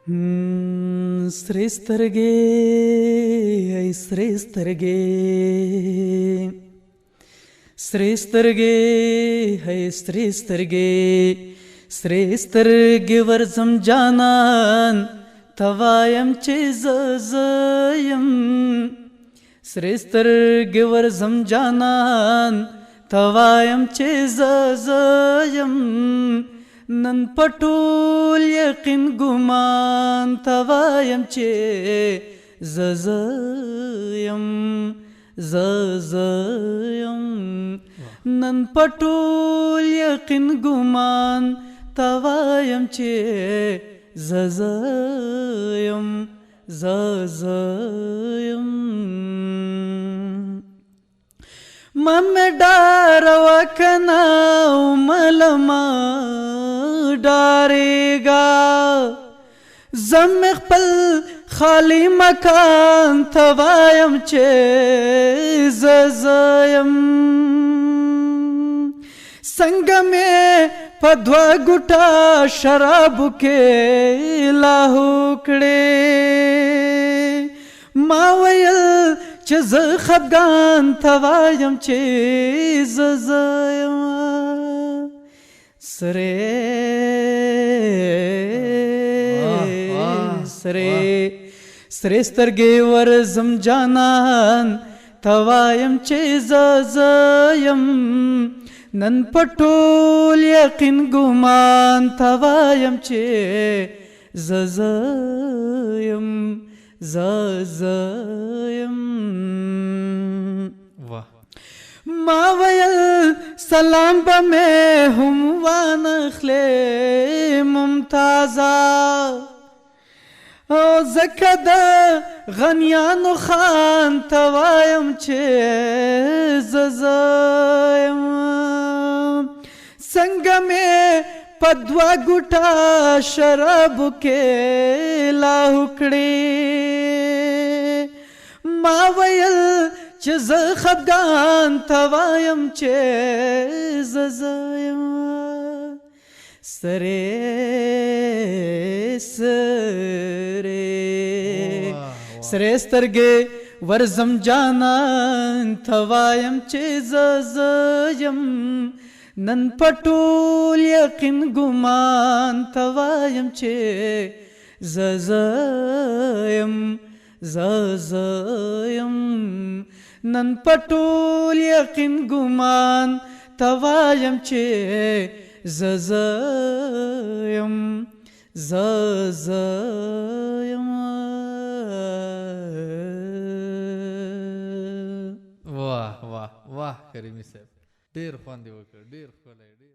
سرې سترګې ای سرې سترګې سرې سترګې ای سرې سترګې سرې سترګې ورځم جانان توایم چې زیم سرې سترګې ورځم جانان توایم چې زیم نن پټول یقین ګمان توایم چې زیم نن پټول یقین ګمان توایم چې زیم ممه ډار وکنا ملما ډارېګا زم خپل خالی مکان توایم چې زیم څنګه مې په دوه ګوټه شرابو کې لاهو کړې ما ویل چې زه خفګان توایم چې زیم سرې سترګې ورځم جانان توایم چې زیم نن پټول یقین ګمان توایم چې زیم ما ویل سلام به مې هم وانخلې ممتازه او زکه د غنیانو خان توایم چې زیم څنګه مې په دوه ګوټه شرابو کې لاهو کړې ما ویل چې زه خفګان توایم چې زیم سرې سترګې ورځم جانان توایم چې زیم نن پټول یقین ګمان توایم چې زیم نن پټول یقین ګمان توایم چې زیم वाह वाह वाह करीमी साहब ډیر خوند وکړ ډیر ښکلی ډیر